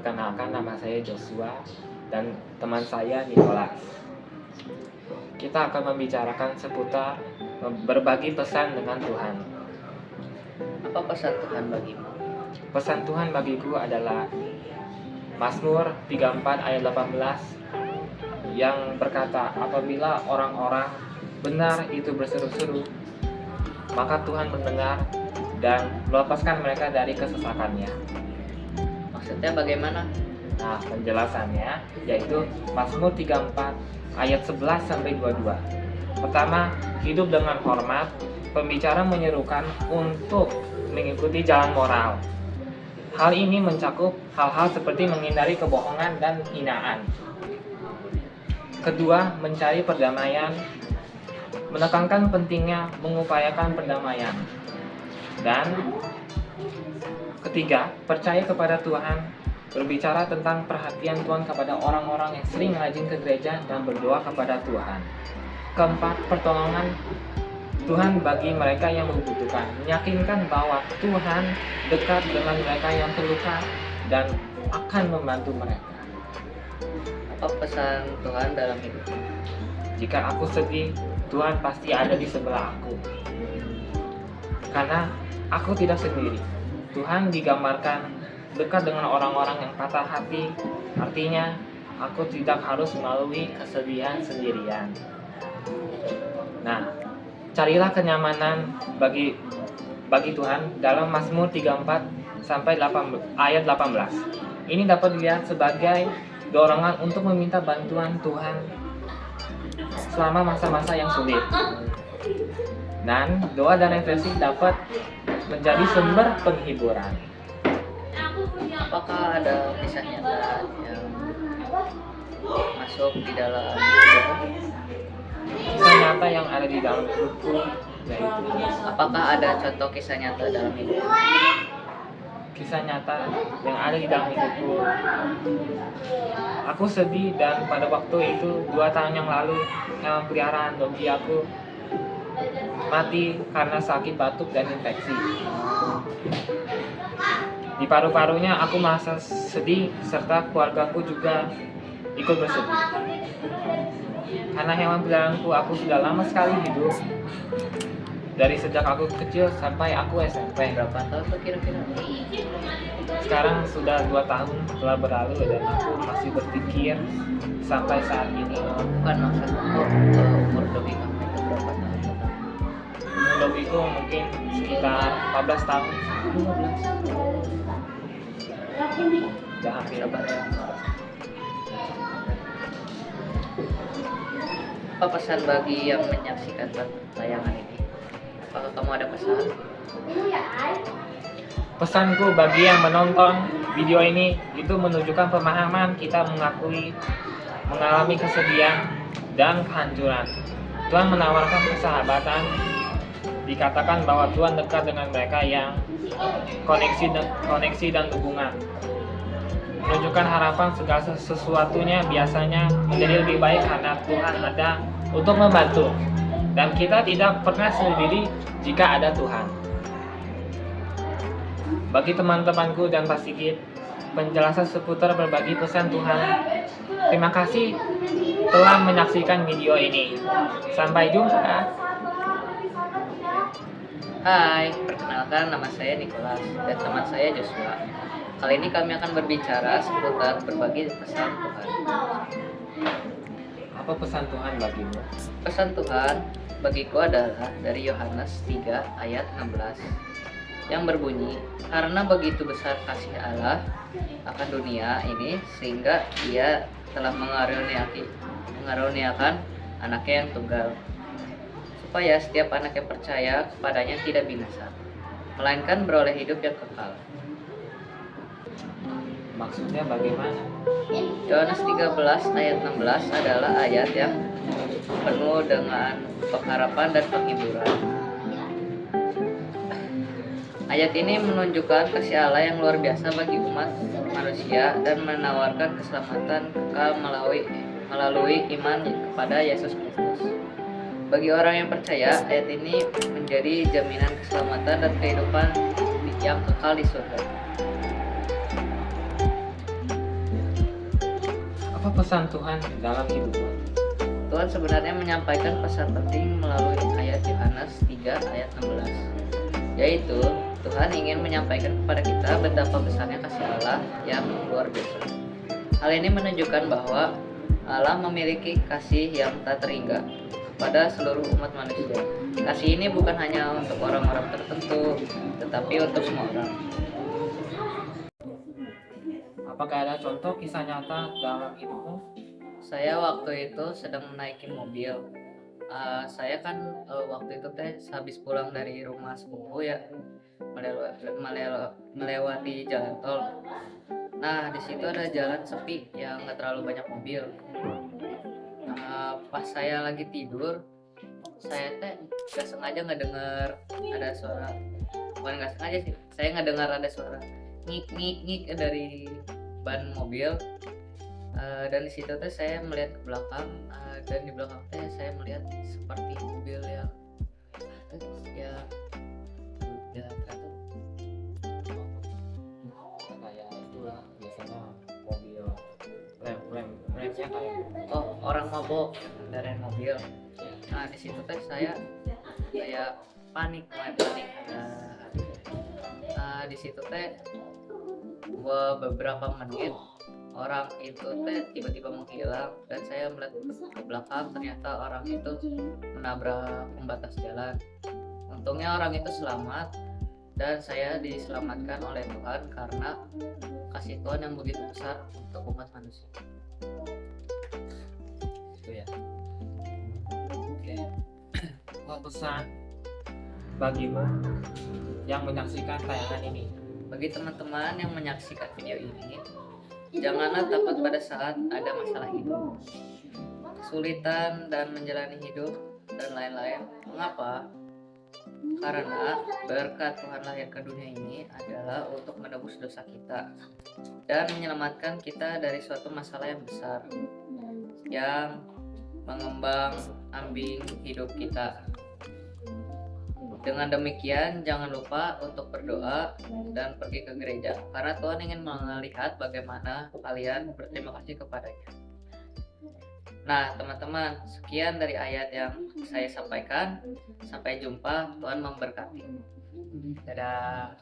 Perkenalkan, nama saya Joshua dan teman saya Nicholas. Kita akan membicarakan seputar berbagi pesan dengan Tuhan. Apa pesan Tuhan bagimu? Pesan Tuhan bagiku adalah Mazmur 34 ayat 18 yang berkata, apabila orang-orang benar itu berseru-seru, maka Tuhan mendengar dan melepaskan mereka dari kesesakannya. Maksudnya bagaimana? Nah, penjelasannya yaitu Mazmur 34 ayat 11 sampai 22. Pertama, hidup dengan hormat. Pembicara menyerukan untuk mengikuti jalan moral. Hal ini mencakup hal-hal seperti menghindari kebohongan dan hinaan. Kedua, mencari perdamaian, menekankan pentingnya mengupayakan perdamaian. Dan ketiga, percaya kepada Tuhan, berbicara tentang perhatian Tuhan kepada orang-orang yang sering rajin ke gereja dan berdoa kepada Tuhan. Keempat, pertolongan Tuhan bagi mereka yang membutuhkan, meyakinkan bahwa Tuhan dekat dengan mereka yang terluka dan akan membantu mereka. Apa pesan Tuhan dalam hidupmu? Jika aku sedih, Tuhan pasti ada di sebelah aku. Karena aku tidak sendiri. Tuhan digambarkan dekat dengan orang-orang yang patah hati. Artinya, aku tidak harus melalui kesedihan sendirian. Nah, carilah kenyamanan bagi Tuhan dalam Mazmur 34 sampai ayat 18. Ini dapat dilihat sebagai dorongan untuk meminta bantuan Tuhan selama masa-masa yang sulit. Dan doa dan refleksi dapat menjadi sumber penghiburan. Apakah ada kisah nyata yang masuk di dalam hidupmu? Kisah nyata yang ada di dalam hidupku yaitu Apakah ada contoh kisah nyata dalam hidupmu? kisah nyata yang ada di dalam hidupku. Aku sedih dan pada waktu itu 2 tahun yang lalu hewan peliharaan dogi aku mati karena sakit batuk dan infeksi. Di paru-parunya aku merasa sedih serta keluargaku juga ikut bersedih. Karena hewan peliharaanku aku sudah lama sekali hidup. Dari sejak aku kecil sampai aku SMP. Berapa tahun tuh kira-kira? Sekarang sudah 2 tahun telah berlalu dan aku masih berpikir sampai saat ini. Bukan maksudku umur dogi kamu itu berapa tahun? Dogiku mungkin sekitar 14 tahun. 15. Sudah hampir Sabar ya. Apa pesan bagi yang menyaksikan tayangan ini? Apakah kamu ada pesan? Pesanku bagi yang menonton video ini itu menunjukkan pemahaman kita mengalami kesedihan dan kehancuran. Tuhan menawarkan persahabatan. Dikatakan bahwa Tuhan dekat dengan mereka yang koneksi dan hubungan. Menunjukkan harapan segala sesuatunya biasanya menjadi lebih baik karena Tuhan ada untuk membantu. Dan kita tidak pernah sendiri jika ada Tuhan. Bagi teman-temanku dan Pak Sigit, penjelasan seputar berbagi pesan Tuhan. Terima kasih telah menyaksikan video ini. Sampai jumpa. Hai, perkenalkan nama saya Nicholas dan teman saya Joshua. Kali ini kami akan berbicara seputar berbagi pesan Tuhan. Apa pesan Tuhan bagimu? Pesan Tuhan bagiku adalah dari Yohanes 3 ayat 16 yang berbunyi, karena begitu besar kasih Allah akan dunia ini sehingga Ia telah mengaruniakan anaknya yang tunggal, supaya setiap anak yang percaya kepadanya tidak binasa, melainkan beroleh hidup yang kekal. Maksudnya bagaimana? Yohanes 13 ayat 16 adalah ayat yang penuh dengan pengharapan dan penghiburan. Ayat ini menunjukkan kasih Allah yang luar biasa bagi umat manusia dan menawarkan keselamatan kekal melalui iman kepada Yesus Kristus. Bagi orang yang percaya, ayat ini menjadi jaminan keselamatan dan kehidupan yang kekal di surga. Apa pesan Tuhan dalam hidupmu? Tuhan sebenarnya menyampaikan pesan penting melalui ayat Yohanes 3 ayat 16, yaitu Tuhan ingin menyampaikan kepada kita betapa besarnya kasih Allah yang luar biasa. Hal ini menunjukkan bahwa Allah memiliki kasih yang tak terhingga pada seluruh umat manusia. Kasih ini bukan hanya untuk orang-orang tertentu, tetapi untuk semua orang. Apakah ada contoh kisah nyata dalam hidupmu? Saya waktu itu sedang menaiki mobil. Saya kan waktu itu habis pulang dari rumah sepupu ya, melewati jalan tol. Nah, di situ ada jalan sepi yang nggak terlalu banyak mobil. Pas saya lagi tidur, saya nggak sengaja ngedengar ada suara, bukan nggak sengaja sih, saya ngedengar ada suara ngik ngik ngik dari ban mobil. Dan di situ saya melihat ke belakang, dan di belakang saya melihat seperti mobil yang ya ternyata Kayak itulah biasanya mobil remnya kayak orang mabok dari mobil. Nah, di situ saya kayak panik. Di situ beberapa menit orang itu tiba-tiba menghilang, dan saya melihat ke belakang, ternyata orang itu menabrak pembatas jalan. Untungnya orang itu selamat, dan saya diselamatkan oleh Tuhan karena kasih Tuhan yang begitu besar untuk umat manusia. itu ya. Oke. Apa pesan bagimu yang menyaksikan tayangan ini? Bagi teman-teman yang menyaksikan video ini, janganlah takut pada saat ada masalah hidup, kesulitan dan menjalani hidup dan lain-lain. Mengapa? Karena berkat Tuhan lahir ke dunia ini adalah untuk menebus dosa kita dan menyelamatkan kita dari suatu masalah yang besar yang mengembang-ambing hidup kita. Dengan demikian, jangan lupa untuk berdoa dan pergi ke gereja, karena Tuhan ingin melihat bagaimana kalian berterima kasih kepadanya. Nah, teman-teman, sekian dari ayat yang saya sampaikan. Sampai jumpa, Tuhan memberkati. Dadah.